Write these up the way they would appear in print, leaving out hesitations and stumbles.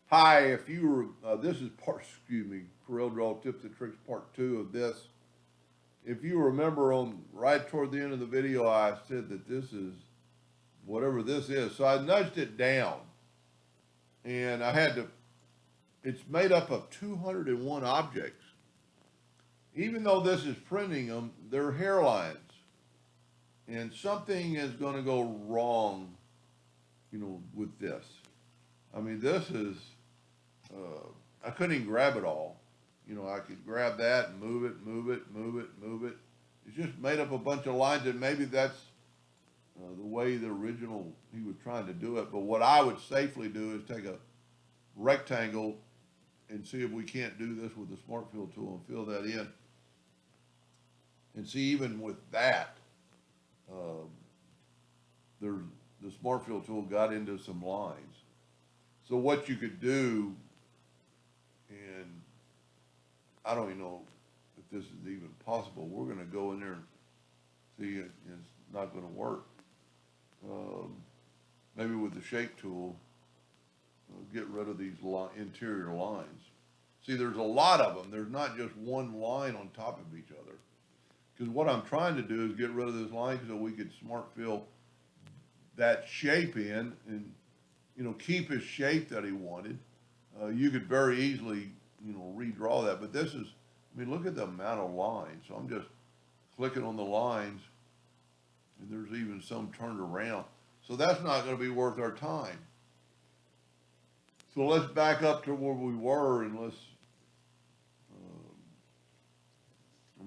Hi, if you were, this is part, excuse me, Corel Draw Tips and Tricks part 2 of this. If you remember on right toward the end of the video, I said that this is whatever this is. So I nudged it down and I had to, it's made up of 201 objects. Even though this is printing them, they're hairlines. And something is going to go wrong, with this. I mean, this is, I couldn't even grab it all. I could grab that and move it, move it, move it, move it. It's just made up a bunch of lines, and maybe that's the way the original he was trying to do it. But what I would safely do is take a rectangle and see if we can't do this with the Smart Fill tool and fill that in. And see, even with that, there's the Smart Fill tool got into some lines. So what you could do, and I don't even know if this is even possible. We're going to go in there and see it. It's not going to work. Maybe with the shape tool, get rid of these interior lines. See, there's a lot of them. There's not just one line on top of each other. Because what I'm trying to do is get rid of this line so we could smart fill that shape in and, keep his shape that he wanted. You could very easily, redraw that. But this is, look at the amount of lines. So I'm just clicking on the lines, and there's even some turned around. So that's not going to be worth our time. So let's back up to where we were, and I'm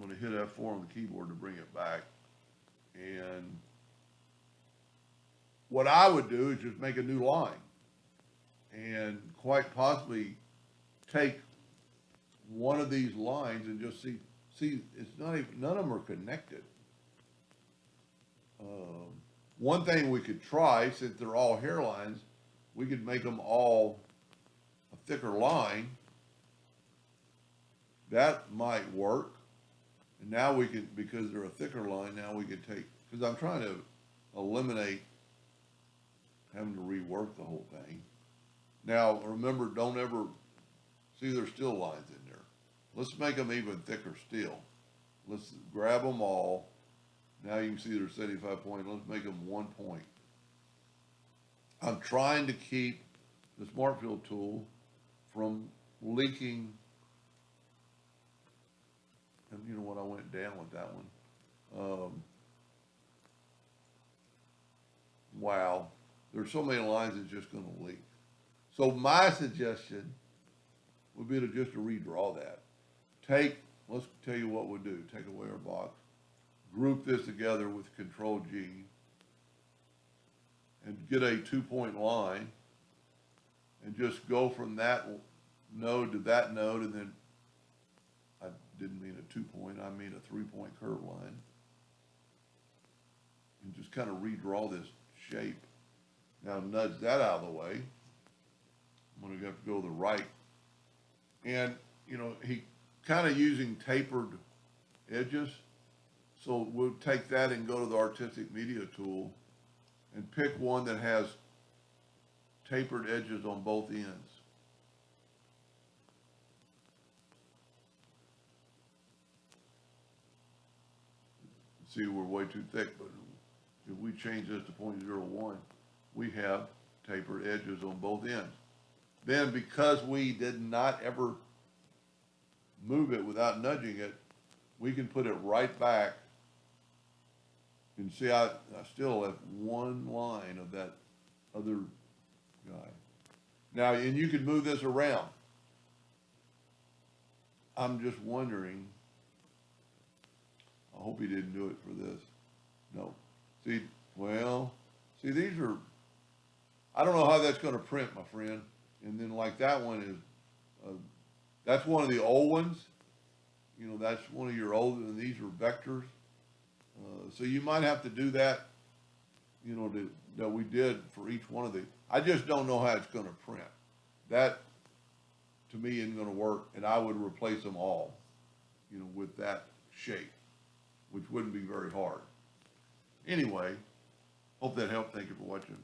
going to hit F4 on the keyboard to bring it back. And what I would do is just make a new line and quite possibly take one of these lines and just see, it's not even, none of them are connected. One thing we could try, since they're all hairlines, we could make them all a thicker line. That might work. And now we can, because they're a thicker line, now we could take, because I'm trying to eliminate having to rework the whole thing. Now, remember, don't ever, see there's still lines in there. Let's make them even thicker still. Let's grab them all. Now you can see there's 75 points. Let's make them 1 point. I'm trying to keep the Smart Fill tool from leaking. And you know what, I went down with that one. Wow, there's so many lines it's just going to leak. So my suggestion would be just to redraw that. Let's tell you what we'll do. Take away our box, group this together with Control G, and get a 2-point line, and just go from that node to that node, and then I didn't mean a 2-point, I mean a 3-point curve line. And just kind of redraw this shape. Now nudge that out of the way. I'm going to have to go to the right. And, he kind of using tapered edges. So we'll take that and go to the Artistic Media tool and pick one that has tapered edges on both ends. See, we're way too thick, but if we change this to 0.01, we have tapered edges on both ends. Then, because we did not ever move it without nudging it, we can put it right back. And see, I still have one line of that other guy. Now, and you can move this around. I'm just wondering, I hope he didn't do it for this. No. See, these are, I don't know how that's going to print, my friend. And then like that one is, that's one of the old ones. That's one of your old, and these are vectors. So you might have to do that, that we did for each one of these. I just don't know how it's going to print. That, to me, isn't going to work, and I would replace them all, with that shape, which wouldn't be very hard. Anyway, hope that helped. Thank you for watching.